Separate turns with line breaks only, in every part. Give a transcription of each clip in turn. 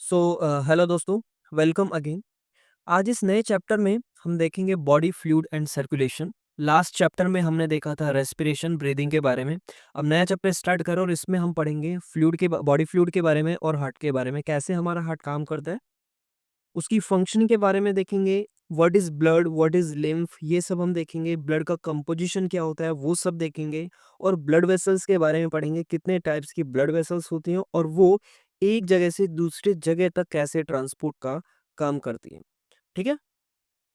Hello दोस्तों, welcome again. आज इस नए चैप्टर में हम देखेंगे body fluid and circulation. Last chapter में हमने देखा था रेस्पिरेशन ब्रीदिंग के बारे में। अब नया चैप्टर स्टार्ट करो और इसमें हम पढ़ेंगे बॉडी फ्लूइड के बारे में और हार्ट के बारे में, कैसे हमारा हार्ट काम करता है, उसकी फंक्शन के बारे में देखेंगे। What is blood, what is lymph, ये सब हम देखेंगे। ब्लड का कंपोजिशन क्या होता है वो सब देखेंगे। और ब्लड वेसल्स के बारे में पढ़ेंगे, कितने टाइप्स की ब्लड वेसल्स होती हैं और वो एक जगह से दूसरी जगह तक कैसे ट्रांसपोर्ट का काम करती हैं। ठीक है,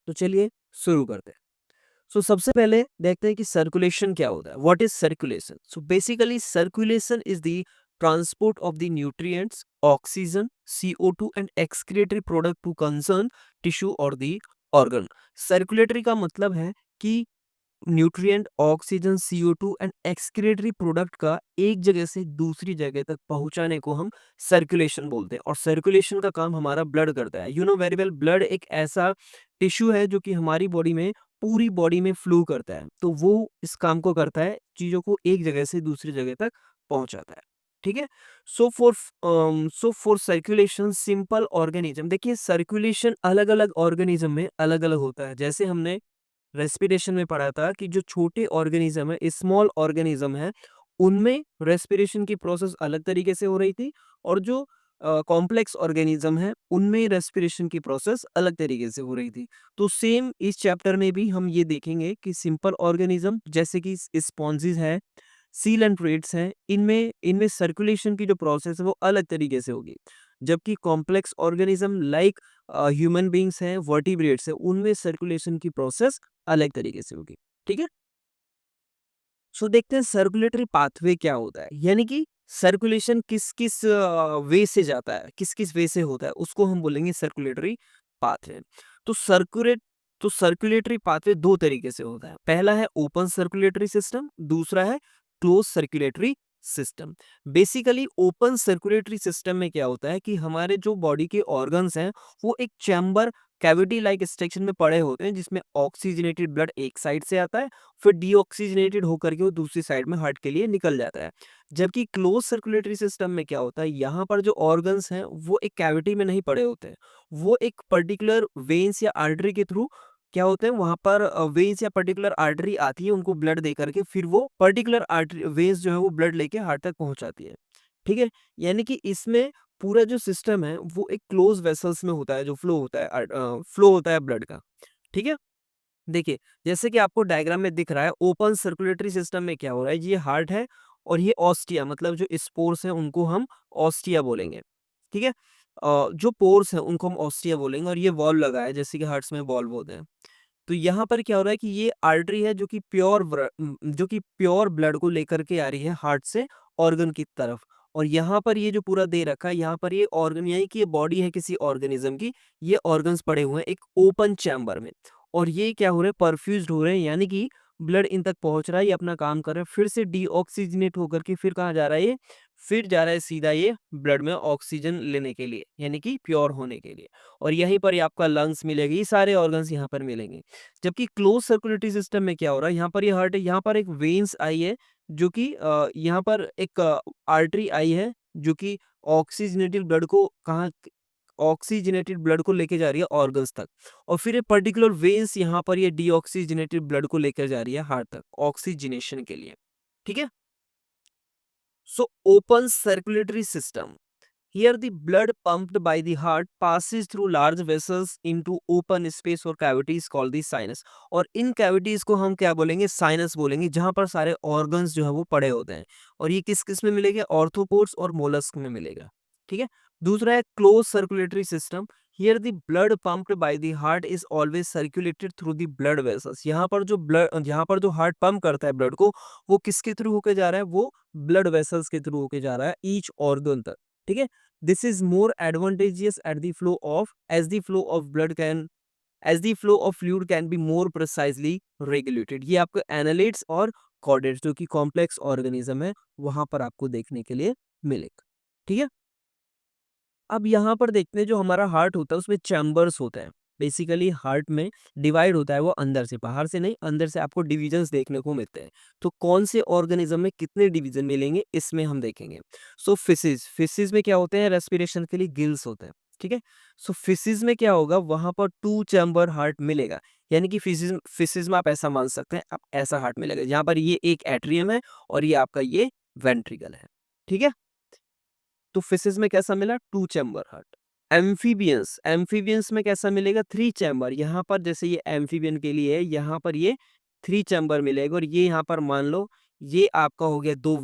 तो चलिए शुरू करते हैं। सबसे पहले देखते हैं कि सर्कुलेशन क्या होता है। What is circulation? So basically circulation is the transport of the nutrients, oxygen, CO2 and excretory product to concern tissue और द ऑर्गन। सर्कुलेटरी का मतलब है कि nutrient, oxygen, CO2 and excretory product का एक जगह से दूसरी जगह तक पहुंचाने को हम सर्कुलेशन बोलते हैं। और सर्कुलेशन का काम हमारा ब्लड करता है। You know very well, blood एक ऐसा टिश्यू है जो कि हमारी बॉडी में, पूरी बॉडी में फ्लो करता है। तो वो इस काम को करता है, चीजों को एक जगह से दूसरी जगह तक पहुंचाता है। ठीक है। So for circulation simple organism, देखिए सर्कुलेशन अलग अलग ऑर्गेनिज्म में अलग अलग होता है। जैसे हमने रेस्पिरेशन में पढ़ा था कि जो छोटे ऑर्गेनिज्म है, स्मॉल ऑर्गेनिज्म है, उनमें रेस्पिरेशन की प्रोसेस अलग तरीके से हो रही थी। और जो कॉम्प्लेक्स ऑर्गेनिज्म है, उनमें रेस्पिरेशन की प्रोसेस अलग तरीके से हो रही थी। तो सेम इस चैप्टर में भी हम ये देखेंगे कि सिंपल ऑर्गेनिज्म जैसे कि स्पॉन्जिस है, सील एंड प्लेट्स हैं, इनमें इनमें सर्कुलेशन की जो प्रोसेस है वो अलग तरीके से होगी। जबकि complex organism like human beings हैं, वर्टिब्रेट्स हैं, उनमें सर्कुलेशन की प्रोसेस अलग तरीके से होगी। ठीक है। देखते हैं सर्कुलेटरी पाथवे क्या होता है, यानी कि सर्कुलेशन किस किस वे से जाता है, किस किस वे से होता है, उसको हम बोलेंगे सर्कुलेटरी पाथवे। तो सर्कुलेट तो सर्कुलेटरी पाथवे दो तरीके से होता है। पहला है ओपन सर्कुलेटरी सिस्टम, दूसरा है close circulatory system. Basically open circulatory system में क्या होता है कि हमारे जो बॉडी के ऑर्गन्स हैं वो एक चैम्बर, कैविटी लाइक स्ट्रक्चर में पड़े होते हैं, जिसमें ऑक्सीजनेटेड ब्लड एक साइड से आता है, फिर डीऑक्सीजनेटेड होकर के वो दूसरी साइड में हार्ट के लिए निकल जाता है। जबकि क्लोज सर्कुलेटरी सिस्टम में क्या होता है, यहाँ पर जो ऑर्गन्स हैं वो एक कैविटी में नहीं पड़े होते हैं, वो एक पर्टिकुलर वेन्स या आर्टरी के थ्रू क्या होते हैं, वहां पर वेन्स या पर्टिकुलर आर्टरी आती है, उनको ब्लड दे करके फिर वो पर्टिकुलर आर्टरी वेन्स जो है वो ब्लड लेके हार्ट तक पहुंचाती है। ठीक है। यानी कि इसमें पूरा जो सिस्टम है वो एक क्लोज वेसल्स में होता है, जो फ्लो होता है ब्लड का। ठीक है। देखिए, जैसे कि आपको डायग्राम में दिख रहा है, ओपन सर्कुलेटरी सिस्टम में क्या हो रहा है, ये हार्ट है और ये ऑस्टिया, मतलब जो स्पोर्स हैं उनको हम ऑस्टिया बोलेंगे। ठीक है। जो पोर्स हैं उनको हम ऑस्टिया बोलेंगे और ये वॉल्व लगा है, जैसे कि हार्ट्स में वॉल्व होते हैं। तो यहाँ पर क्या हो रहा है कि ये आर्टरी है जो कि प्योर ब्लड को लेकर के आ रही है हार्ट से ऑर्गन की तरफ। और यहाँ पर ये जो पूरा दे रखा है, यहाँ पर ये ऑर्गन, यानी कि ये बॉडी है किसी ऑर्गेनिज्म की, ये ऑर्गन्स पड़े हुए हैं एक ओपन चैम्बर में। और ये क्या हो रहे हैं, परफ्यूज्ड हो रहे हैं, यानी कि ब्लड इन तक पहुंच रहा है, ये अपना काम कर रहा है, फिर से डीऑक्सीजनेट होकर के फिर कहाँ जा रहा है, ये फिर जा रहा है सीधा ये ब्लड में ऑक्सीजन लेने के लिए, यानी कि प्योर होने के लिए। और यहीं पर ही आपका लंग्स मिलेगी, ये सारे ऑर्गन्स यहाँ पर मिलेंगे। जबकि क्लोज सर्कुलेटरी सिस्टम में क्या हो रहा है, यहाँ पर ये हार्ट है, यहाँ पर एक वेन्स आई है, जो कि यहाँ पर एक आर्टरी आई है, जो कि ऑक्सीजनेटेड ब्लड को कहाँ ऑक्सीजनेटेड ब्लड को लेके जा रही है ऑर्गन्स तक। और फिर ये पर्टिकुलर वेन्स यहाँ पर ये डीऑक्सीजनेटेड ब्लड को लेकर जा रही है हार्ट तक ऑक्सीजनेशन के लिए। ठीक है। Open circulatory system, here the blood pumped by the heart passes through large vessels into open space or cavities called the sinus। और इन cavities को हम क्या बोलेंगे, साइनस बोलेंगे, जहां पर सारे organs जो है वो पड़े होते हैं। और ये किस किस में मिलेगा, ऑर्थोपोड्स और मोलस्क में मिलेगा। ठीक है। दूसरा है close circulatory system, here the blood pumped by the heart is always circulated through the blood vessels. यहाँ पर जो हार्ट पंप करता है ब्लड को, वो किसके थ्रू होके जा रहा है, वो ब्लड वेसल्स के थ्रू होके जा रहा है ईच ऑर्गन तक। ठीक है। This is more advantageous at the flow of as the flow of blood can as the flow of fluid can be more precisely regulated। ये आपको एनालिट्स और कॉर्डेट्स जो कि कॉम्प्लेक्स ऑर्गेनिज्म है वहां पर आपको देखने के लिए मिलेगा। ठीक है। अब यहाँ पर देखते हैं, जो हमारा हार्ट होता है उसमें चैम्बर्स होते हैं। बेसिकली हार्ट में डिवाइड होता है वो अंदर से, बाहर से नहीं, अंदर से आपको डिविजन्स देखने को मिलते हैं। तो कौन से ऑर्गेनिज्म में कितने डिवीजन मिलेंगे इसमें हम देखेंगे। सो फिशेज़, फिशेज़ में क्या होते हैं, रेस्पिरेशन के लिए गिल्स होते हैं, ठीक है? सो फिशेज़ में क्या होगा, वहाँ पर 2 चैम्बर हार्ट मिलेगा। यानी कि फिशेज़ फिशेज़ में आप ऐसा मान सकते हैं, आप ऐसा हार्ट मिलेगा, जहाँ पर ये एक एट्रियम है और ये आपका ये वेंट्रिकल है, ठीक है? तो फिशेज़ में कैसा मिला, 2 चैम्बर हार्ट। एम्फीबियंस, एम्फीबियंस में कैसा मिलेगा, 3 चैम्बर। यहाँ पर जैसे ये एम्फीबियन के लिए है, यहाँ पर ये 3 चैम्बर मिलेगा और ये यहाँ पर मान लो ये आपका हो गया 2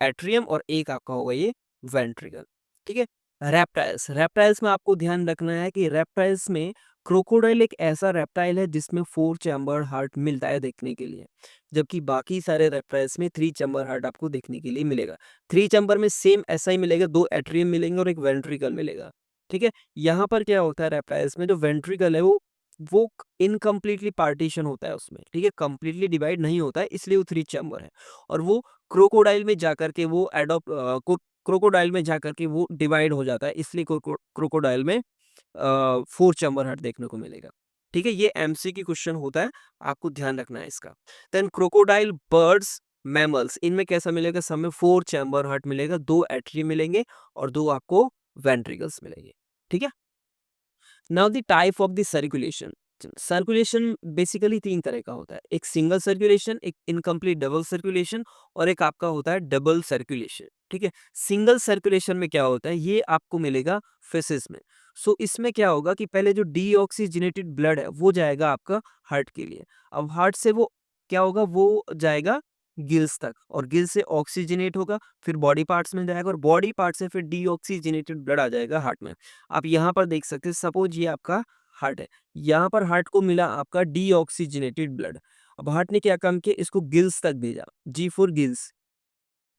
एट्रियम और एक आपका होगा ये वेंट्रिकल, ठीक है? रेप्टाइल्स, रेप्टाइल्स में आपको ध्यान रखना है कि रेप्टाइल्स में क्रोकोडाइल एक ऐसा रेप्टाइल है जिसमें 4 चैम्बर हार्ट मिलता है देखने के लिए, जबकि बाकी सारे रेप्टाइल्स में 3 चैम्बर हार्ट आपको देखने के लिए मिलेगा। 3 चैम्बर में सेम ऐसा ही मिलेगा, 2 एट्रियम मिलेंगे और एक वेंट्रिकल मिलेगा, ठीक है? यहाँ पर क्या होता है रेप्टाइल्स में, जो वेंट्रिकल है वो इनकम्प्लीटली पार्टीशन होता है उसमें, ठीक है? कंप्लीटली डिवाइड नहीं होता है, इसलिए वो 3 चैम्बर है और वो क्रोकोडाइल में जाकर के वो क्रोकोडाइल में जाकर के वो डिवाइड हो जाता है, इसलिए क्रोकोडाइल में 4 चैम्बर हार्ट देखने को मिलेगा, ठीक है? ये एमसीक्यू क्वेश्चन होता है, आपको ध्यान रखना है इसका। देन क्रोकोडाइल, बर्ड्स, मैमल्स, इनमें कैसा मिलेगा, सब में 4 चैम्बर हार्ट मिलेगा, 2 एट्रियम मिलेंगे और 2 आपको वेंट्रिकल्स मिलेंगे, ठीक है? Now the type of the circulation, circulation basically 3 तरह का होता है, एक सिंगल सर्कुलेशन, एक इनकम्प्लीट डबल सर्कुलेशन और एक आपका होता है डबल सर्कुलेशन, ठीक है? सिंगल सर्कुलेशन में क्या होता है, ये आपको मिलेगा फिशेस में। सो इसमें क्या होगा कि पहले जो डीऑक्सीजनेटेड ब्लड है वो जाएगा आपका हार्ट के लिए, अब हार्ट से वो क्या होगा, वो जाएगा गिल्स तक और गिल्स से ऑक्सीजनेट होगा, फिर बॉडी पार्ट्स में जाएगा और बॉडी पार्ट से फिर डीऑक्सीजनेटेड ब्लड आ जाएगा हार्ट में। आप यहाँ पर देख सकते हैं, सपोज ये आपका हार्ट है, यहाँ पर हार्ट को मिला आपका डीऑक्सीजनेटेड ब्लड। अब हार्ट ने क्या काम किया, इसको गिल्स तक भेजा, जी फॉर गिल्स,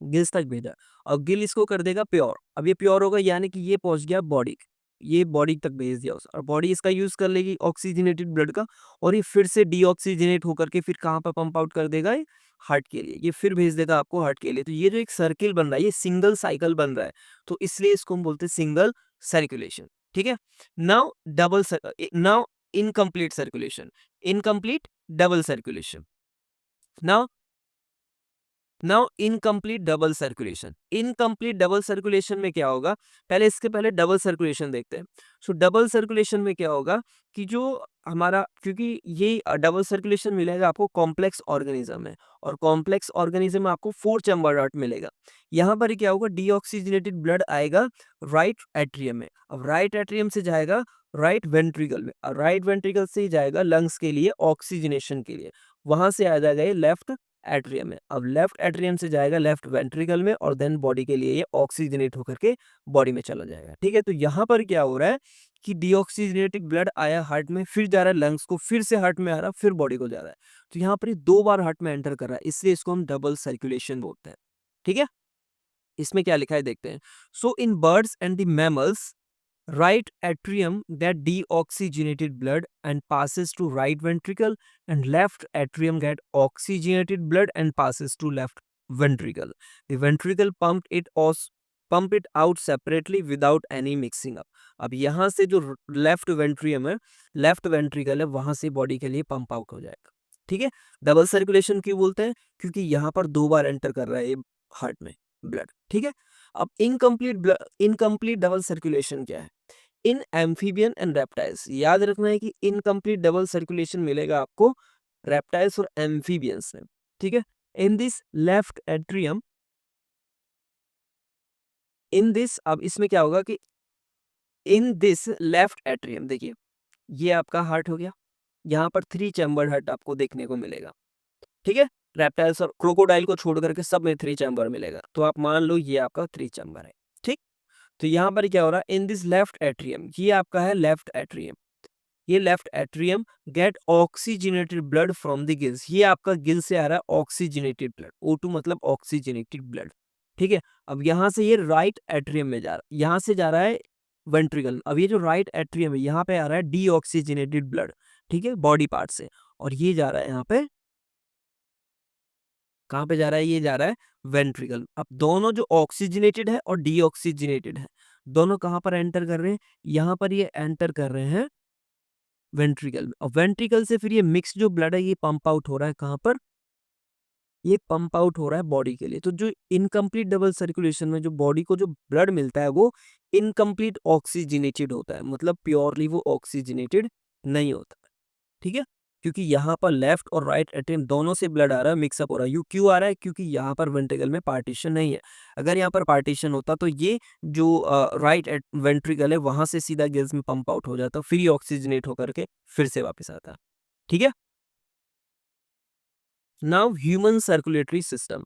गिल्स तक भेजा और गिल इसको कर देगा प्योर। अब ये प्योर होगा यानी कि ये पहुंच गया बॉडी, ये बॉडी तक भेज दिया उस और बॉडी इसका यूज कर लेगी ऑक्सीजनेटेड ब्लड का और ये फिर से डीऑक्सीजनेट होकर के फिर कहाँ पर पंप आउट कर देगा, ये हार्ट के लिए, ये फिर भेज देगा आपको हार्ट के लिए। तो ये जो एक सर्किल बन रहा है, ये सिंगल साइकिल बन रहा है, तो इसलिए इसको हम बोलते हैं सिंगल सर्कुलेशन, ठीक है? Now now incomplete circulation, incomplete double circulation. Now now incomplete double circulation, incomplete double circulation में क्या होगा, पहले इसके पहले डबल सर्कुलेशन देखते हैं। सो डबल सर्कुलेशन में क्या होगा कि जो हमारा, क्योंकि ये डबल सर्कुलेशन मिलेगा आपको कॉम्प्लेक्स ऑर्गेनिज्म है और कॉम्प्लेक्स ऑर्गेनिज्म में आपको 4 चैम्बर हार्ट मिलेगा। यहाँ पर क्या होगा, डीऑक्सीजनेटेड ब्लड आएगा राइट एट्रियम में, अब राइट एट्रियम से जाएगा राइट वेंट्रिकल में और राइट वेंट्रिकल से ही जाएगा लंग्स के लिए ऑक्सीजनेशन के लिए, वहां से आ जाएगा ये लेफ्ट एट्रियम में, अब लेफ्ट एट्रियम से जाएगा लेफ्ट वेंट्रिकल में और देन बॉडी के लिए ये ऑक्सीजनेट होकर के बॉडी में चला जाएगा, ठीक है? तो यहाँ पर क्या हो रहा है कि डीऑक्सीजनेटेड ब्लड आया हार्ट में, फिर जा रहा है लंग्स को, फिर से हार्ट में आ रहा है, फिर बॉडी को जा रहा है, तो यहाँ पर ये 2 बार हार्ट में एंटर कर रहा है, इसलिए इसको हम डबल सर्कुलेशन बोलते हैं, ठीक है? इसमें क्या लिखा है देखते हैं। So in birds and the mammals, right atrium get deoxygenated blood and passes to right ventricle, and left atrium get oxygenated blood and passes to left ventricle. The ventricle pump it out separately without any mixing up. अब यहाँ से जो left वेंट्रियम है, left ventricle है, वहां से body के लिए पंप आउट हो जाएगा, ठीक है? डबल सर्कुलेशन क्यों बोलते हैं, क्योंकि यहाँ पर 2 बार एंटर कर रहा है ये हार्ट में ब्लड, ठीक है? अब इनकम्प्लीट डबल सर्कुलेशन क्या है, इन एम्फीबियन एंड रेप्टाइल्स, याद रखना है कि इनकम्प्लीट डबल सर्कुलेशन मिलेगा आपको रेप्टाइल्स और एम्फीबियंस में, ठीक है? In this left atrium, in this, अब इसमें क्या होगा कि इन दिस लेफ्ट एट्रियम, देखिए ये आपका हार्ट हो गया, यहाँ पर 3 चैम्बर हार्ट आपको देखने को मिलेगा, ठीक है? रेप्टाइल्स और क्रोकोडाइल को छोड़ करके सब में 3 चैम्बर मिलेगा, तो आप मान लो ये आपका 3 चैम्बर है, ठीक? तो यहाँ पर क्या हो रहा है, इन दिस लेफ्ट एट्रियम, ये आपका है लेफ्ट एट्रियम, ये left atrium get oxygenated blood from the gills, ये आपका गिल से आ रहा है ऑक्सीजनेटेड ब्लड, O2 मतलब ऑक्सीजनेटेड ब्लड, ठीक है? अब यहाँ से ये राइट एट्रियम में जा रहा है, यहाँ से जा रहा है वेंट्रिकल, अब ये जो राइट एट्रियम है यहाँ पे आ रहा है डीऑक्सीजनेटेड ब्लड, ठीक है, बॉडी पार्ट से, और ये जा रहा है यहाँ पे, कहाँ पे जा रहा है, ये जा रहा है वेंट्रिकल। अब दोनों जो ऑक्सीजनेटेड है और डीऑक्सीजनेटेड है, दोनों कहाँ पर एंटर कर रहे हैं, यहाँ पर ये एंटर कर रहे हैं वेंट्रिकल में, और वेंट्रिकल से फिर ये मिक्स जो ब्लड है ये पंप आउट हो रहा है कहाँ पर, ये पंप आउट हो रहा है बॉडी के लिए। तो जो इनकम्प्लीट डबल सर्कुलेशन में जो बॉडी को जो ब्लड मिलता है वो इनकम्प्लीट ऑक्सीजनेटेड होता है, मतलब प्योरली वो ऑक्सीजनेटेड नहीं होता। ठीक है, क्योंकि यहाँ पर लेफ्ट और राइट एट्रियम दोनों से ब्लड आ रहा है, मिक्सअप हो रहा है। यू क्यों आ रहा है, क्योंकि यहाँ पर वेंट्रिकल में पार्टीशन नहीं है। अगर यहाँ पर पार्टीशन होता तो ये जो राइट वेंट्रिकल है वहां से सीधा गिल्स में पंप आउट हो जाता, फिर ये ऑक्सीजनेट होकर के फिर से वापस आता। ठीक है, नाउ ह्यूमन सर्कुलेटरी सिस्टम।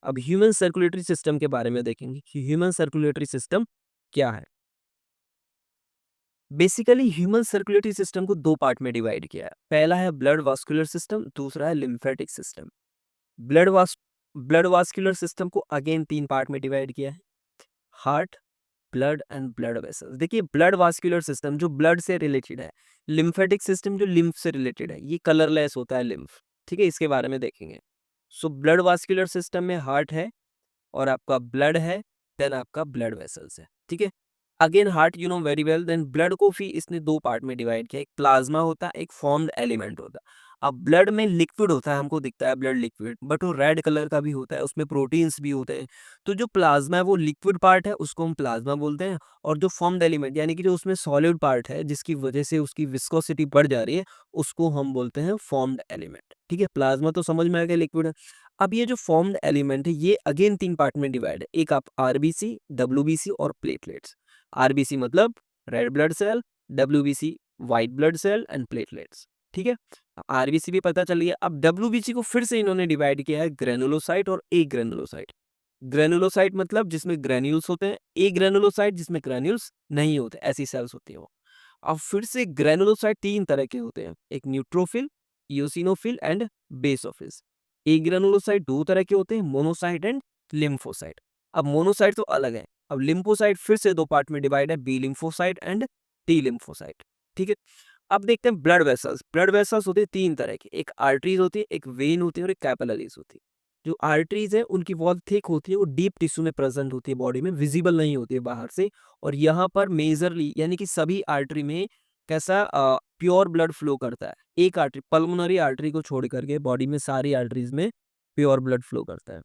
अब ह्यूमन सर्कुलेटरी सिस्टम के बारे में देखेंगे कि ह्यूमन सर्कुलेटरी सिस्टम क्या है। बेसिकली ह्यूमन सर्कुलेटरी सिस्टम को दो पार्ट में डिवाइड किया है। पहला है ब्लड वास्कुलर सिस्टम, दूसरा है लिम्फेटिक सिस्टम। ब्लड वास ब्लड वास्कुलर सिस्टम को अगेन तीन पार्ट में डिवाइड किया है, heart, blood and blood vessels. देखिए, ब्लड वास्कुलर सिस्टम जो ब्लड से रिलेटेड है, लिम्फेटिक सिस्टम जो लिम्फ से रिलेटेड है, ये कलरलेस होता है लिम्फ। ठीक है, इसके बारे में देखेंगे। सो ब्लड वास्कुलर सिस्टम में हार्ट है और आपका ब्लड है, देन आपका ब्लड वेसल्स है। ठीक है, again heart you know very well. Then blood को भी इसने दो पार्ट में डिवाइड किया, एक प्लाज्मा होता है, एक फॉर्म्ड एलिमेंट होता है। अब ब्लड में लिक्विड होता है, हमको दिखता है ब्लड लिक्विड, बट वो रेड कलर का भी होता है, उसमें प्रोटीन्स भी होते हैं। तो जो प्लाज्मा है वो लिक्विड पार्ट है, उसको हम प्लाज्मा बोलते हैं। और जो फॉर्म्ड एलिमेंट यानी कि जो उसमें सॉलिड पार्ट है जिसकी वजह से उसकी विस्कोसिटी बढ़ जा रही है, उसको हम बोलते हैं फॉर्म्ड एलिमेंट। ठीक है, प्लाज्मा तो समझ में आ गया, लिक्विड है। अब ये जो फॉर्म्ड एलिमेंट है ये अगेन तीन पार्ट में डिवाइड है, एक आप आरबीसी, डब्ल्यूबीसी और प्लेटलेट्स। आरबीसी मतलब red blood cell, WBC white blood cell and platelets. ठीक है, आरबीसी भी पता चल गया। अब डब्ल्यूबीसी को फिर से इन्होंने डिवाइड किया है ग्रेनुलोसाइट और ए ग्रेनुलोसाइट। ग्रेनुलोसाइट मतलब जिसमें ग्रेन्यूल्स होते हैं, ए ग्रेनुलोसाइट जिसमें ग्रेन्यूल्स नहीं होते, ऐसी सेल्स होती है वो। अब फिर से ग्रेनुलोसाइट तीन तरह के होते हैं, एक neutrophil, eosinophil and basophil. Agranulocyte दो तरह के होते हैं, मोनोसाइट एंड लिम्फोसाइट। अब मोनोसाइट तो अलग है। अब लिम्फोसाइट फिर से दो पार्ट में डिवाइड है, B lymphocyte and T lymphocyte. ठीक है, अब देखते हैं ब्लड वेसल्स। ब्लड वेसल्स होते हैं तीन तरह के, एक आर्टरीज होती है, एक वेन होती है और एक कैपिलरीज होती है। जो आर्टरीज है उनकी वॉल थिक होती है, वो डीप टिश्यू में प्रेजेंट होती है, बॉडी में विजिबल नहीं होती है बाहर से। और यहाँ पर मेजरली यानी कि सभी आर्टरी में कैसा प्योर ब्लड फ्लो करता है। एक आर्टरी, पल्मोनरी आर्टरी को छोड़ करके बॉडी में सारी आर्टरीज में प्योर ब्लड फ्लो करता है।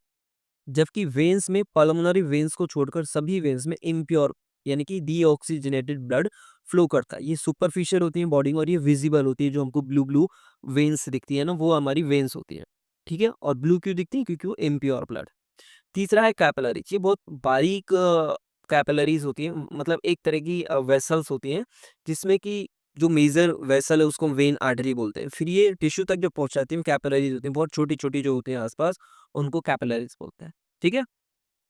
जबकि वेन्स में, पल्मोनरी वेन्स को छोड़कर सभी वेन्स में इम्प्योर यानी कि डीऑक्सीजनेटेड ब्लड फ्लो करता है। ये सुपरफिशियल होती है बॉडी में और ये विजिबल होती है, जो हमको ब्लू ब्लू वेन्स दिखती है ना, वो हमारी वेन्स होती है। ठीक है, और ब्लू क्यों दिखती है, क्योंकि वो इम्प्योर ब्लड। तीसरा है कैपिलरीज, ये बहुत बारीक कैपिलरीज होती है, मतलब एक तरह की वेसल्स होती हैं, जिसमें कि जो मेजर वेसल है उसको वेन आर्टरी बोलते हैं। फिर ये टिश्यू तक जो पहुंचाती है कैपिलरीज होती हैं, बहुत छोटी छोटी जो होती हैं आसपास, उनको कैपिलरीज बोलते हैं। ठीक है,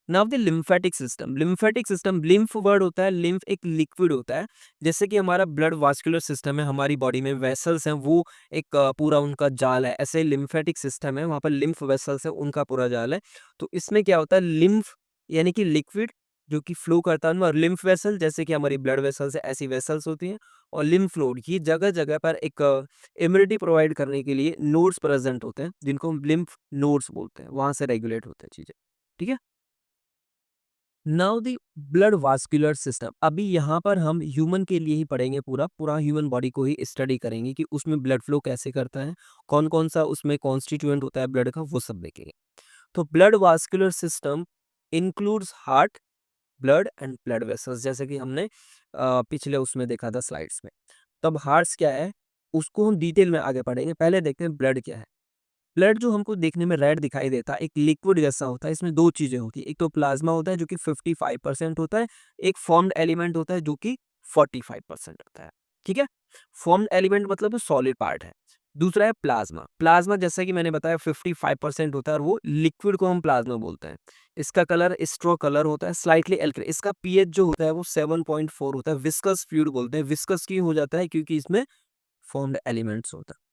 now the lymphatic system. Lymphatic system, lymph word होता है, लिम्फ एक लिक्विड होता है। जैसे कि हमारा ब्लड वास्कुलर सिस्टम है, हमारी बॉडी में वेसल्स हैं, वो एक पूरा उनका जाल है, ऐसे लिम्फेटिक सिस्टम है, वहाँ पर लिम्फ वेसल्स है, उनका पूरा जाल है। तो इसमें क्या होता है, लिम्फ यानी कि लिक्विड जो कि फ्लो करता है, और लिम्फ वेसल जैसे कि हमारी ब्लड वेसल्स है, ऐसी वेसल्स होती हैं। और लिम्फ नोड, ये जगह जगह पर एक इम्यूनिटी प्रोवाइड करने के लिए नोड्स प्रेजेंट होते हैं, जिनको हम लिम्फ नोड्स बोलते हैं, वहां से रेगुलेट होते हैं चीजें। ठीक है, now the blood vascular system. अभी यहाँ पर हम ह्यूमन के लिए ही पढ़ेंगे, पूरा पूरा ह्यूमन बॉडी को ही स्टडी करेंगे कि उसमें ब्लड फ्लो कैसे करता है, कौन कौन सा उसमें कॉन्स्टिट्यूएंट होता है ब्लड का, वो सब देखेंगे। तो blood vascular system includes heart, blood and blood vessels, जैसे कि हमने पिछले उसमें देखा था स्लाइड्स में। तब हार्ट्स क्या है उसको हम डिटेल में आगे पढ़ेंगे, पहले देखते हैं ब्लड क्या है। ब्लड जो हमको देखने में रेड दिखाई देता है, एक लिक्विड जैसा होता है, इसमें दो चीजें होती है, एक तो प्लाज्मा होता है जो कि 55% होता है, एक फॉर्म्ड एलिमेंट होता है जो कि 45% होता है। ठीक है, फॉर्म्ड एलिमेंट मतलब सॉलिड पार्ट है। दूसरा है प्लाज्मा। प्लाज्मा जैसा कि मैंने बताया 55% होता है, और वो लिक्विड को हम प्लाज्मा बोलते हैं। इसका कलर स्ट्रॉ कलर होता है, स्लाइटली एल्कली। इसका पीएच जो होता है वो 7.4 होता है। विस्कस फ्लूइड बोलते हैं। विस्कस क्यों हो जाता है, क्योंकि इसमें फॉर्म्ड एलिमेंट्स होता है।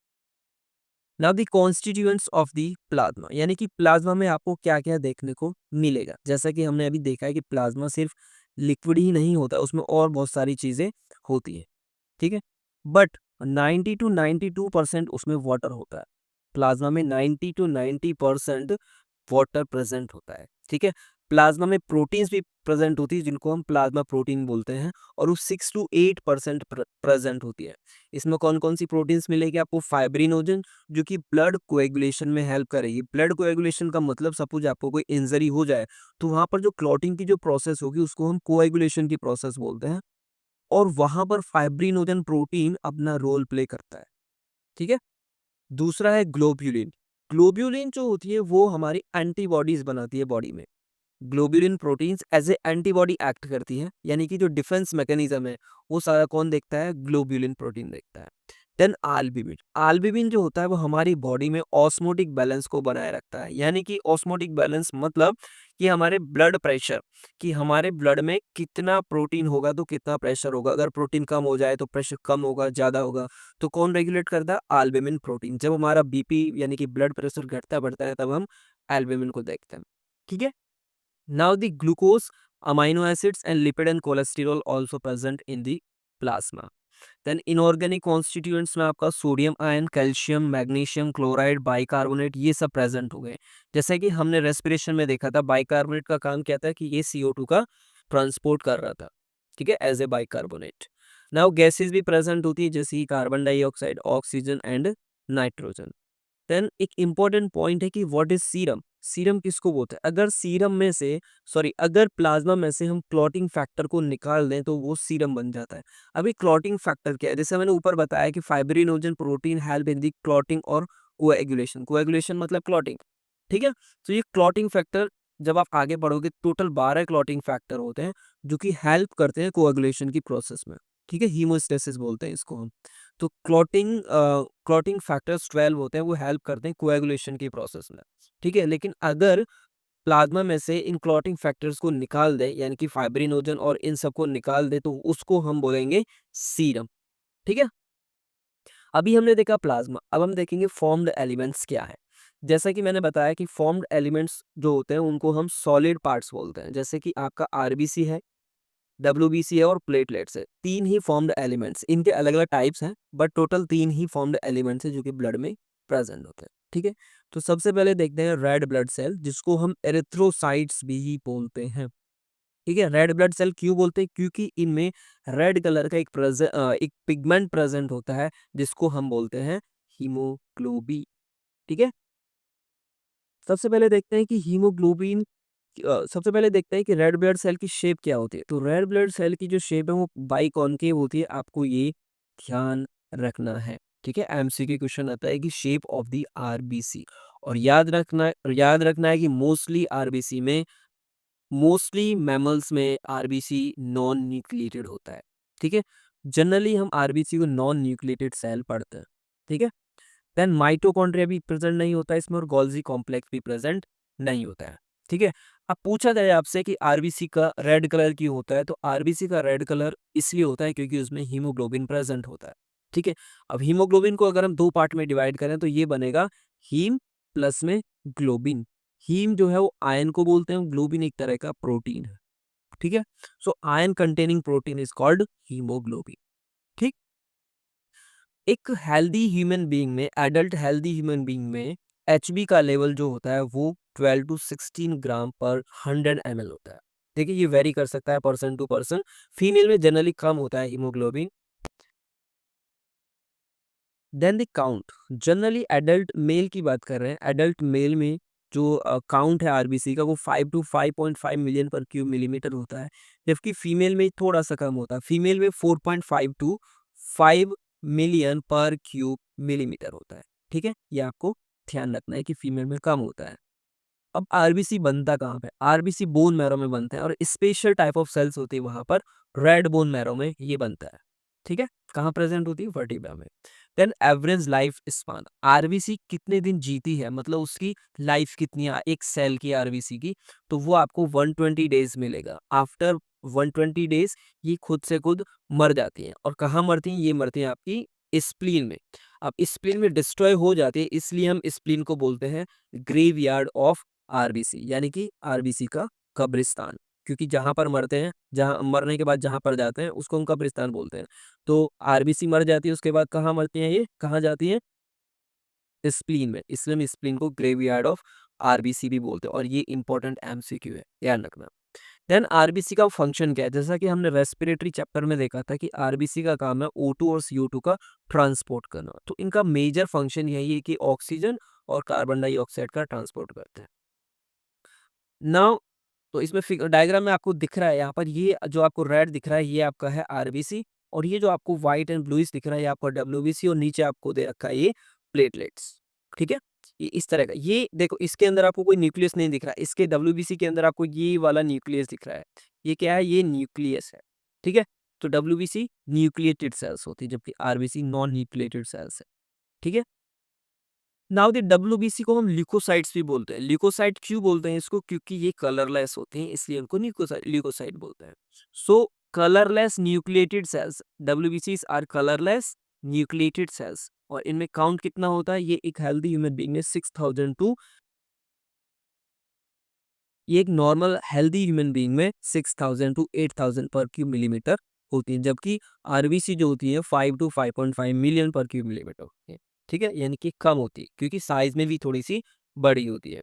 Now the constituents of the plasma, यानी कि प्लाज्मा में आपको क्या क्या देखने को मिलेगा। जैसा कि हमने अभी देखा है कि प्लाज्मा सिर्फ लिक्विड ही नहीं होता, उसमें और बहुत सारी चीजें होती है। ठीक है, बट 90 टू 92% उसमें वाटर होता है। प्लाज्मा में 90 टू 90% वाटर प्रेजेंट होता है। ठीक है, प्लाज्मा में प्रोटीन्स भी प्रेजेंट होती है जिनको हम प्लाज्मा प्रोटीन बोलते हैं, और वो 6 to 8% प्रेजेंट होती है। इसमें कौन कौन सी प्रोटीन्स मिलेगी आपको? फाइब्रिनोजन, जो कि ब्लड कोएगुलेशन में हेल्प करेगी। ब्लड कोएगुलेशन का मतलब सपोज आपको कोई इंजरी हो जाए तो वहां पर जो क्लॉटिंग की जो प्रोसेस होगी उसको हम कोएगुलेशन की प्रोसेस बोलते हैं, और वहां पर फाइब्रिनोजन प्रोटीन अपना रोल प्ले करता है। ठीक है। दूसरा है ग्लोब्यूलिन। ग्लोब्यूलिन जो होती है वो हमारी एंटीबॉडीज बनाती है बॉडी में। Globulin proteins as a antibody act करती है, यानी कि जो डिफेंस मैकेनिज्म है वो सारा कौन देखता है? ग्लोब्यूलिन प्रोटीन देखता है। Then albumin. आल्बुमिन जो होता है वो हमारी बॉडी में ऑस्मोटिक बैलेंस को बनाए रखता है, यानी कि ऑस्मोटिक बैलेंस मतलब कि हमारे ब्लड प्रेशर, कि हमारे ब्लड में कितना प्रोटीन होगा तो कितना प्रेशर होगा। अगर प्रोटीन कम हो जाए तो प्रेशर कम होगा, ज्यादा होगा, तो कौन रेगुलेट करता है? Albumin protein. जब हमारा बीपी यानी कि ब्लड प्रेशर घटता बढ़ता है तब हम एल्बुमिन को देखते हैं। ठीक है। Now the glucose, amino acids and lipid and cholesterol also present in the plasma. Then inorganic constituents में आपका sodium ion, calcium, magnesium chloride, bicarbonate, ये सब प्रेजेंट हो गए। जैसे कि हमने रेस्पिरेशन में देखा था, बाइकार्बोनेट का काम क्या था कि ये CO2 का ट्रांसपोर्ट कर रहा था। ठीक है, as a bicarbonate. Now gases भी प्रेजेंट होती है जैसे कि carbon dioxide, oxygen and nitrogen. Then एक इंपॉर्टेंट पॉइंट है कि व्हाट इज सीरम। सीरम किसको बोलते हैं? अगर सीरम में से अगर प्लाज्मा में से हम क्लॉटिंग फैक्टर को निकाल दें तो वो सीरम बन जाता है। अभी क्लॉटिंग फैक्टर क्या है? जैसे मैंने ऊपर बताया कि fibrinogen protein help in the clotting और कोएगुलेशन। कोएगुलेशन मतलब क्लॉटिंग। ठीक है। तो ये क्लॉटिंग फैक्टर, जब आप आगे बढ़ोगे टोटल 12 क्लॉटिंग फैक्टर होते हैं जो कि हेल्प करते हैं कोएगुलेशन की प्रोसेस में। ठीक है, हीमोस्टेसिस बोलते हैं इसको हम। तो क्लॉटिंग फैक्टर्स 12 होते हैं, वो हेल्प करते हैं कोएगुलेशन की प्रोसेस में। ठीक है। लेकिन अगर प्लाज्मा में से इन क्लॉटिंग फैक्टर्स को निकाल दे, यानी कि फाइब्रिनोजन और इन सबको निकाल दे, तो उसको हम बोलेंगे सीरम। ठीक है। अभी हमने देखा प्लाज्मा, अब हम देखेंगे फॉर्म्ड एलिमेंट्स क्या है। जैसा कि मैंने बताया कि फॉर्म्ड एलिमेंट्स जो होते हैं उनको हम सॉलिड पार्ट्स बोलते हैं, जैसे कि आपका आरबीसी है, डब्ल्यूबीसी है और प्लेटलेट्स है। तीन ही फॉर्म्ड एलिमेंट्स, इनके अलग अलग टाइप्स हैं बट टोटल तीन ही फॉर्म्ड एलिमेंट्स हैं जो कि ब्लड में प्रेजेंट होते हैं। ठीक है। तो सबसे पहले देखते हैं रेड ब्लड सेल, जिसको हम एरिथ्रोसाइट्स भी बोलते हैं। ठीक है। रेड ब्लड सेल क्यों बोलते हैं? क्योंकि इनमें रेड कलर का एक पिगमेंट प्रेजेंट होता है जिसको हम बोलते हैं हीमोग्लोबिन। ठीक है। सबसे पहले देखते हैं कि सबसे पहले देखते हैं कि रेड ब्लड सेल की शेप क्या होती है। तो रेड ब्लड सेल की जो शेप है वो बाइकॉन्केव होती है, आपको ये ध्यान रखना है। ठीक है। एमसीक्यू क्वेश्चन आता है कि शेप ऑफ द आरबीसी, और याद रखना है कि मोस्टली मैमल्स में आरबीसी नॉन न्यूक्लिएटेड होता है। ठीक है। जनरली हम आरबीसी को नॉन न्यूक्लिएटेड सेल पढ़ते हैं। ठीक है। देन माइटोकॉन्ड्रिया भी प्रेजेंट नहीं होता इसमें, और गोल्जी कॉम्प्लेक्स भी प्रेजेंट नहीं होता है। ठीक है। अब पूछा जाए आपसे कि आरबीसी का रेड कलर क्यों होता है, तो आरबीसी का रेड कलर इसलिए होता है क्योंकि उसमें हीमोग्लोबिन प्रेजेंट होता है। ठीक है। अब हीमोग्लोबिन को अगर हम दो पार्ट में डिवाइड करें तो ये बनेगा हीम प्लस में ग्लोबिन। हीम जो है वो आयन को बोलते हैं, ग्लोबिन एक तरह का प्रोटीन है। ठीक है। So iron containing protein is called haemoglobin. ठीक। एक हेल्दी ह्यूमन बीइंग में, एडल्ट हेल्दी ह्यूमन बीइंग में एचबी का लेवल जो होता है वो 12 to 16 ग्राम पर 100 ml होता है। देखिए ये वेरी कर सकता है पर्सन टू पर्सन। फीमेल में जनरली कम होता है haemoglobin. Then the count, generally adult male की बात कर रहे हैं, एडल्ट मेल में जो काउंट है आरबीसी का वो 5 to 5.5 मिलियन पर क्यूब मिलीमीटर होता है, जबकि फीमेल में थोड़ा सा कम होता है। फीमेल में 4.5 to 5 मिलियन पर क्यूब मिलीमीटर होता है। ठीक है, ये आपको ध्यान रखना है कि फीमेल में कम होता है। अब आरबीसी बनता कहाँ पे? आरबीसी बोन मैरो में बनता है, और स्पेशल टाइप ऑफ सेल्स होती है वहां पर, रेड बोन मैरो में ये बनता है। ठीक है। कहाँ प्रेजेंट होती है? वर्टिब्रा में। Then average life span, RBC कितने दिन जीती है, मतलब उसकी लाइफ कितनी है एक सेल की आरबीसी की, तो वो आपको 120 डेज मिलेगा। आफ्टर 120 डेज ये खुद से खुद मर जाती हैं। और कहाँ मरती हैं? ये मरती हैं आपकी स्प्लीन में। अब स्प्लीन में डिस्ट्रॉय हो जाती है, इसलिए हम स्प्लीन को बोलते हैं ग्रेवयार्ड ऑफ आरबीसी, यानी कि आरबीसी का कब्रिस्तान। क्योंकि जहां पर मरते हैं, जहां मरने के बाद जहां पर जाते हैं उसको हम कब्रिस्तान बोलते हैं। तो आरबीसी मर जाती है, उसके बाद कहाँ मरती हैं? ये कहाँ जाती हैं? स्प्लीन में, इसलिए हम स्प्लीन को ग्रेवयार्ड ऑफ आरबीसी भी बोलते हैं और ये इंपॉर्टेंट एमसीक्यू है, ध्यान रखना। देन आरबीसी का फंक्शन क्या है? जैसा कि हमने रेस्पिरेटरी चैप्टर में देखा था कि आरबीसी का काम है O2 और CO2 का ट्रांसपोर्ट करना। तो इनका मेजर फंक्शन यही है कि ऑक्सीजन और कार्बन डाइऑक्साइड का ट्रांसपोर्ट करते हैं। नाउ तो इसमें डायग्राम में आपको दिख रहा है, यहाँ पर ये जो आपको रेड दिख रहा है ये आपका है आरबीसी, और ये जो आपको व्हाइट एंड ब्लूइश दिख रहा है ये आपका डब्ल्यूबीसी, और नीचे आपको दे रखा है ये प्लेटलेट्स। ठीक है, ये इस तरह का, ये देखो इसके अंदर आपको कोई न्यूक्लियस नहीं दिख रहा है, इसके डब्ल्यूबीसी के अंदर आपको ये वाला न्यूक्लियस दिख रहा है। ये क्या है? ये न्यूक्लियस है। ठीक है, तो डब्ल्यूबीसी न्यूक्लिएटेड सेल्स होती है जबकि आरबीसी नॉन न्यूक्लिएटेड सेल्स है। ठीक है, नाउ द डब्ल्यूबीसी को हम ल्यूकोसाइट्स भी बोलते हैं। ल्यूकोसाइट क्यों बोलते हैं इसको? क्योंकि ये कलरलेस होते हैं इसलिए उनको ल्यूकोसाइट बोलते हैं। सो कलरलेस न्यूक्लिएटेड सेल्स, डब्ल्यूबीसीज आर कलरलेस न्यूक्लिएटेड सेल्स, और इनमें काउंट कितना होता है? ये एक हेल्दी ह्यूमन बीइंग में 6000 टू, ये एक नॉर्मल हेल्दी ह्यूमन बीइंग में 6000 टू 8000 पर क्यूब मिलीमीटर होती है, जबकि आरबीसी जो होती है 5 टू 5.5 मिलियन पर क्यूब मिलीमीटर होती है। ठीक है, यानी कि कम होती है क्योंकि साइज में भी थोड़ी सी बड़ी होती है।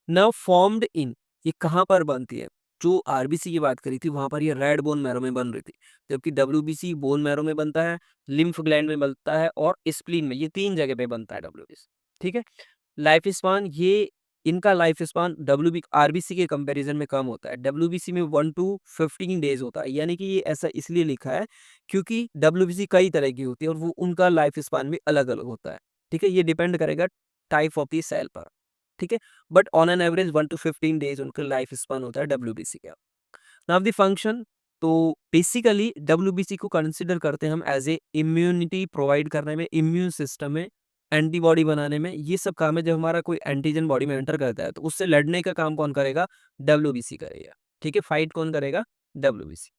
नाउ फॉर्म्ड इन, ये कहाँ पर बनती है? जो आरबीसी की बात करी थी वहां पर ये रेड बोन मैरो में बन रही थी, जबकि डब्ल्यूबीसी बोन मैरो में बनता है, लिम्फ ग्लैंड में बनता है और स्प्लीन में, ये 3 जगह पे बनता है डब्ल्यूबीसी। ठीक है, लाइफ स्पान, ये इनका लाइफ स्पान डब्ल्यूबी आरबीसी के कंपैरिजन में कम होता है। डब्ल्यूबीसी में 1 टू 15 डेज होता है, यानी कि ये ऐसा इसलिए लिखा है क्योंकि डब्ल्यूबीसी कई तरह की होती है और वो उनका लाइफ स्पान भी अलग अलग होता है। ठीक है, ये डिपेंड करेगा टाइप ऑफ दी सेल पर। ठीक है, but on an average 1 to 15 days उनका लाइफ स्पान होता है डब्ल्यूबीसी का। नाउ द फंक्शन, तो बेसिकली डब्ल्यूबीसी को कंसिडर करते हैं हम एज ए इम्यूनिटी प्रोवाइड करने में, इम्यून सिस्टम में एंटीबॉडी बनाने में, ये सब काम है। जब हमारा कोई एंटीजन बॉडी में एंटर करता है तो उससे लड़ने का काम कौन करेगा? डब्ल्यूबीसी करेगा। ठीक है, फाइट कौन करेगा? डब्ल्यूबीसी।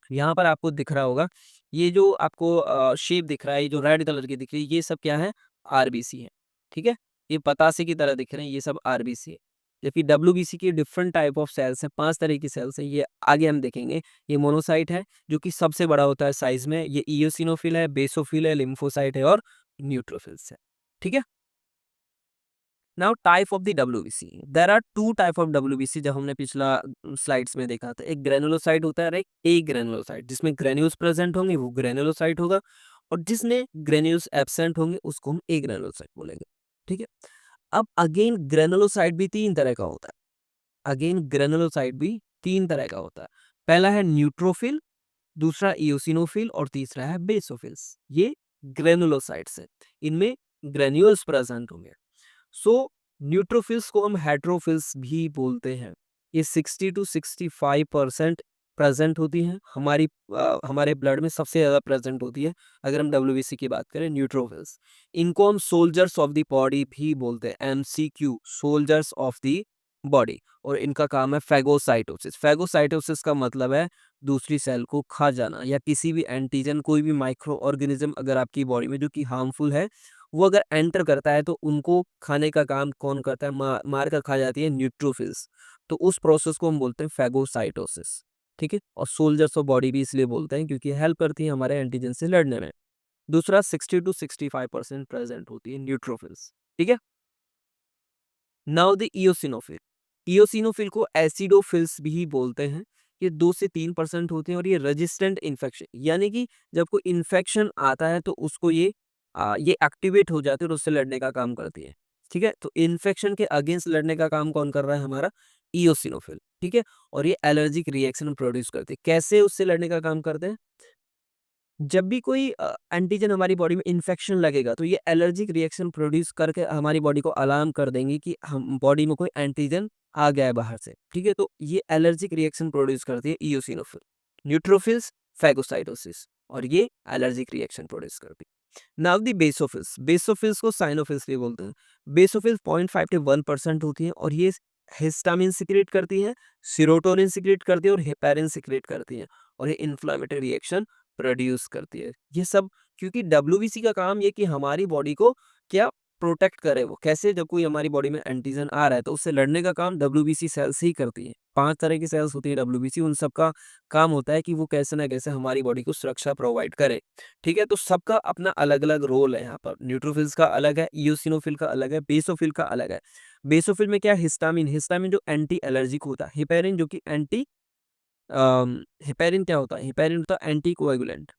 यहाँ पर आपको दिख रहा होगा, ये जो आपको शेप दिख रहा है, ये जो रेड कलर की दिख रही है, ये सब क्या है? आरबीसी है। ठीक है, ये पतासे की तरह दिख रहे हैं, ये सब आरबीसी है। जबकि डब्ल्यूबीसी की डिफरेंट टाइप ऑफ सेल्स हैं, 5 तरह की सेल्स हैं, ये आगे हम देखेंगे। ये मोनोसाइट है जो कि सबसे बड़ा होता है साइज में, ये इओसिनोफिल है, बेसोफिल है, लिम्फोसाइट है और न्यूट्रोफिल्स है। ठीक है, now type of the WBC, there are 2 type of WBC, जब हमने पिछला स्लाइड्स में देखा था। एक ग्रेनुलोसाइट होता है और एक एग्रेनुलोसाइट, जिसमें ग्रेन्यूल्स प्रेजेंट होंगे वो ग्रेनुलोसाइट होगा, और जिसने ग्रेन्यूल्स एब्सेंट होंगे उसको हम एग्रेनुलोसाइट बोलेंगे। ठीक है, अब अगेन ग्रेनुलोसाइट भी 3 तरह का होता है। अगेन ग्रेनुलोसाइट भी 3 तरह का होता है। पहला है न्यूट्रोफिल, दूसरा इओसिनोफिल और तीसरा है बेसोफिल्स। ये ग्रेनुलोसाइट्स है, इनमें ग्रेन्यूल्स प्रेजेंट होंगे। सो न्यूट्रोफिल्स को हम हेट्रोफिल्स भी बोलते हैं। ये 60 टू 65% प्रेजेंट होती हैं हमारे ब्लड में, सबसे ज़्यादा प्रेजेंट होती है अगर हम डब्ल्यूबीसी की बात करें, न्यूट्रोफिल्स। इनको हम सोल्जर्स ऑफ द बॉडी भी बोलते हैं, MCQ, soldiers of the body. और इनका काम है फैगोसाइटोसिस। फैगोसाइटोसिस का मतलब है दूसरी सेल को खा जाना, या किसी भी एंटीजन, कोई भी माइक्रो ऑर्गेनिज्म अगर आपकी बॉडी में जो कि हार्मफुल है, वो अगर एंटर करता है तो उनको खाने का काम कौन करता है? मार कर खा जाती है न्यूट्रोफिल्स। तो उस प्रोसेस को हम बोलते हैं फैगोसाइटोसिस। ठीक है, और सोल्जर्स ऑफ बॉडी भी इसलिए बोलते हैं क्योंकि हेल्प करती है हमारे एंटीजन से लड़ने में। दूसरा 60 टू 65% प्रेजेंट होती है न्यूट्रोफिल्स। ठीक है, नाउ द इओसिनोफिल। इओसिनोफिल को एसिडोफिल्स भी बोलते हैं। ये 2 से 3% होते हैं और ये रेजिस्टेंट इन्फेक्शन, यानी कि जब कोई इन्फेक्शन आता है तो उसको ये एक्टिवेट हो जाते हैं और उससे लड़ने का काम करती है। ठीक है, तो इन्फेक्शन के अगेंस्ट लड़ने का काम कौन कर रहा है? हमारा इओसिनोफिल। ठीक है, और ये एलर्जिक रिएक्शन प्रोड्यूस करते हैं। कैसे उससे लड़ने का काम करते हैं? जब भी कोई एंटीजन हमारी बॉडी में इन्फेक्शन लगेगा तो ये एलर्जिक रिएक्शन प्रोड्यूस करके हमारी बॉडी को अलार्म कर देंगे कि हम बॉडी में कोई एंटीजन आ गया है बाहर से। ठीक है, तो ये एलर्जिक रिएक्शन प्रोड्यूस करती है इओसिनोफिल, न्यूट्रोफिल्स, फैगोसाइटोसिस, और ये एलर्जिक रिएक्शन प्रोड्यूस करती है। नाउ दी बेसोफिल्स, बेसोफिल्स को साइनोफिल्स भी बोलते हैं। बेसोफिल्स 0.5 से 1% होती है और ये हिस्टामिन सिक्रेट करती है, सीरोटोनिन सिक्रेट करती है और हेपेरिन सिक्रेट करती है, और ये इन्फ्लेमेटरी रिएक्शन प्रोड्यूस करती है। ये सब क्योंकि डब्ल्यूबीसी का काम ये कि हमारी बॉडी को क्या प्रोटेक्ट करे वो। कैसे? जब कोई हमारी बॉडी में एंटीजन आ रहा है तो उससे लड़ने का काम डब्ल्यूबीसी सेल्स ही करती है। 5 तरह की सेल्स होती है डब्ल्यूबीसी, उन सबका काम होता है कि वो कैसे ना कैसे हमारी बॉडी को सुरक्षा प्रोवाइड करे। ठीक है? तो सबका अपना अलग-अलग रोल है यहाँ पर। न्यूट्रोफिल्स का अलग है, इओसिनोफिल का अलग है, बेसोफिल का अलग है। बेसोफिल में क्या है? हिस्टामिन, हिस्टामिन जो एंटी एलर्जिक होता है। हेपेरिन जो कि हेपेरिन क्या होता है? हेपेरिन होता है एंटी कोएगुलेंट।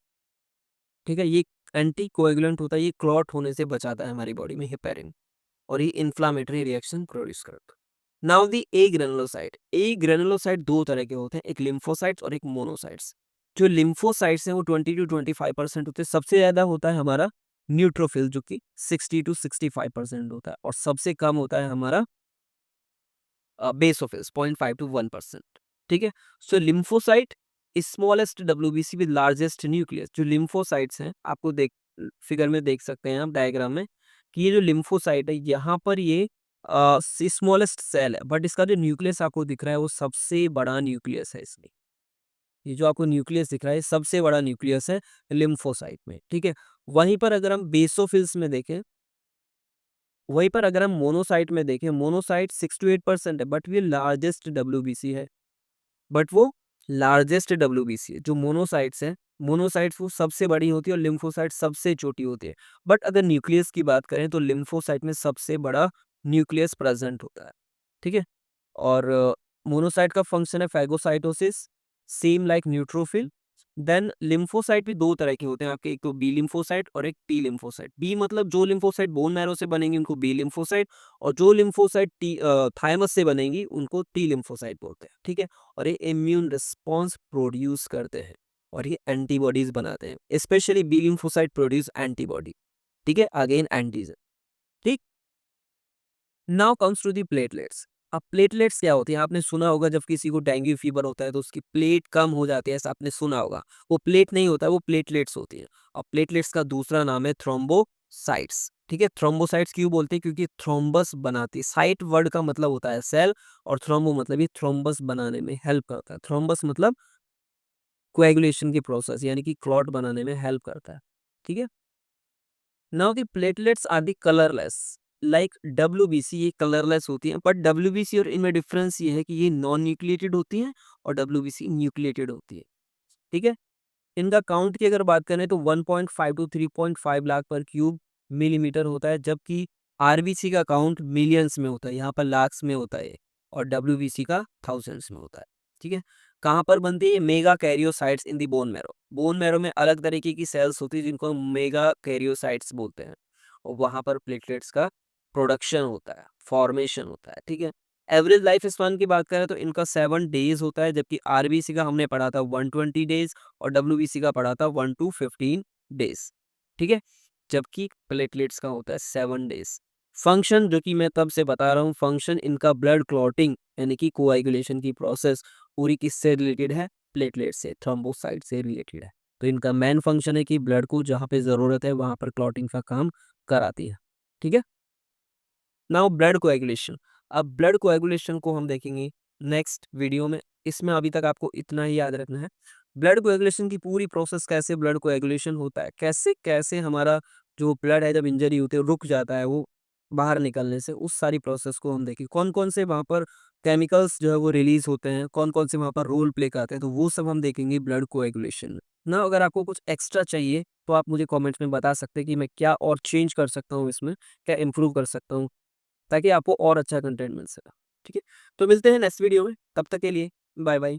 ठीक है? ये एंटी कोएगुलेंट होता है, ये क्लॉट होने से बचाता है हमारी बॉडी में हेपेरिन, और ये इन्फ्लामेटरी रिएक्शन प्रोड्यूस करता है। Now the A granulocyte. A granulocyte 2 तरह के होते हैं, एक लिम्फोसाइट्स और एक मोनोसाइट्स। जो लिम्फोसाइट्स हैं वो 20 टू 25% होते हैं। सबसे ज़्यादा होता है हमारा न्यूट्रोफिल जो कि 60 टू 65% होता है, और सबसे कम होता है हमारा बेसोफिल्स 0.5 टू 1%। ठीक है? So lymphocyte smallest WBC with largest nucleus. जो लिम्फोसाइट्स हैं, आपको फिगर में देख सकते हैं आप डायग्राम में, कि ये जो लिम्फोसाइट है यहाँ पर ये स्मॉलेस्ट सेल है, बट इसका जो न्यूक्लियस आपको दिख रहा है वो सबसे बड़ा न्यूक्लियस है इसमें। ये जो आपको न्यूक्लियस दिख रहा है सबसे बड़ा न्यूक्लियस है लिम्फोसाइट में। ठीक है? वहीं पर अगर हम बेसोफिल्स में देखें, वहीं पर अगर हम मोनोसाइट में देखें, मोनोसाइट 6 टू 8% है, बट ये लार्जेस्ट डब्ल्यूबीसी है। बट वो लार्जेस्ट डब्ल्यूबीसी है। जो मोनोसाइट्स हैं, मोनोसाइट्स वो सबसे बड़ी होती है और लिम्फोसाइट सबसे छोटी होती है। बट अगर न्यूक्लियस की बात करें तो लिम्फोसाइट में सबसे बड़ा न्यूक्लियस प्रेजेंट होता है। ठीक है? और मोनोसाइट का फंक्शन है phagocytosis, same like neutrophil. Then lymphocyte भी 2 तरह के होते हैं आपके, एक तो बी लिम्फोसाइट और एक टी लिम्फोसाइट। बी मतलब जो लिम्फोसाइट बोन मैरो से बनेंगी उनको बी लिम्फोसाइट, और जो लिम्फोसाइट थाइमस से बनेंगी उनको टी लिम्फोसाइट बोलते हैं। ठीक है? और ये इम्यून रिस्पॉन्स प्रोड्यूस करते हैं और ये एंटीबॉडीज बनाते हैं। Specially B lymphocyte produce antibody. ठीक है? Again antigen. ठीक। Now comes to the platelets. अब प्लेटलेट्स क्या होती है? आपने सुना होगा जब किसी को डेंगू फीवर होता है तो उसकी प्लेट कम हो जाती है, ऐसा आपने सुना होगा। वो प्लेट नहीं होता है, वो प्लेटलेट्स होती है। और प्लेटलेट्स का दूसरा नाम है थ्रोम्बोसाइट्स। ठीक है? थ्रोम्बोसाइट्स क्यों बोलते हैं? क्योंकि थ्रोम्बस बनाती है। साइट वर्ड का मतलब होता है सेल, और थ्रोम्बो मतलब ये थ्रोम्बस बनाने में हेल्प करता है। थ्रोम्बस मतलब कोएगुलेशन की प्रोसेस, यानी कि क्लॉट बनाने में हेल्प करता है। ठीक है? Now the platelets are the colourless, like WBC ये कलरलेस होती हैं, बट डब्ल्यूबीसी और इनमें डिफरेंस ये है कि ये नॉन न्यूक्लिएटेड होती हैं और डब्ल्यूबीसी न्यूक्लिएटेड होती है। ठीक है? इनका काउंट की अगर बात करें तो 1.5 टू 3.5 लाख पर क्यूब मिलीमीटर होता है, जबकि आरबीसी का काउंट मिलियंस में होता है, यहाँ पर लाख्स में होता है, और डब्ल्यूबीसी का थाउजेंड्स में होता है। ठीक है? कहाँ पर बनती है? मेगा कैरियोसाइट्स इन दी बोन मैरो। बोन मैरो में अलग तरीके की सेल्स होती है जिनको हम मेगा कैरियोसाइट्स बोलते हैं, और वहाँ पर प्लेटलेट्स का प्रोडक्शन होता है, फॉर्मेशन होता है। ठीक है? एवरेज लाइफ स्पान की बात करें तो इनका 7 डेज होता है, जबकि आरबीसी का हमने पढ़ा था 120 डेज, और डब्ल्यूबीसी का पढ़ा था 1 to 15 डेज। ठीक है? जबकि प्लेटलेट्स का होता है 7 डेज। फंक्शन जो कि मैं तब से बता रहा हूँ, फंक्शन इनका ब्लड क्लॉटिंग यानी कि कोआगुलेशन की प्रोसेस पूरी किससे रिलेटेड है? प्लेटलेट से, थ्रोम्बोसाइट से रिलेटेड है। तो इनका मेन फंक्शन है कि ब्लड को जहाँ पे ज़रूरत है वहाँ पर क्लॉटिंग का काम कराती है। ठीक है? Now blood coagulation. अब ब्लड कोएगुलेशन को हम देखेंगे नेक्स्ट वीडियो में। इसमें अभी तक आपको इतना ही याद रखना है। ब्लड कोएगुलेशन की पूरी प्रोसेस, कैसे ब्लड कोएगुलेशन होता है, कैसे कैसे हमारा जो ब्लड है जब इंजरी होती है रुक जाता है वो बाहर निकलने से, उस सारी प्रोसेस को हम देखेंगे। कौन कौन से वहाँ पर केमिकल्स जो है वो रिलीज होते हैं, कौन कौन से वहाँ पर रोल प्ले करते हैं, तो वो सब हम देखेंगे ब्लड कोएगुलेशन में। ना अगर आपको कुछ एक्स्ट्रा चाहिए तो आप मुझे कमेंट्स में बता सकते हैं कि मैं क्या और चेंज कर सकता हूँ इसमें, क्या इंप्रूव कर सकता हूँ, ताकि आपको और अच्छा कंटेंट मिल सके। ठीक है? तो मिलते हैं नेक्स्ट वीडियो में, तब तक के लिए बाय बाय।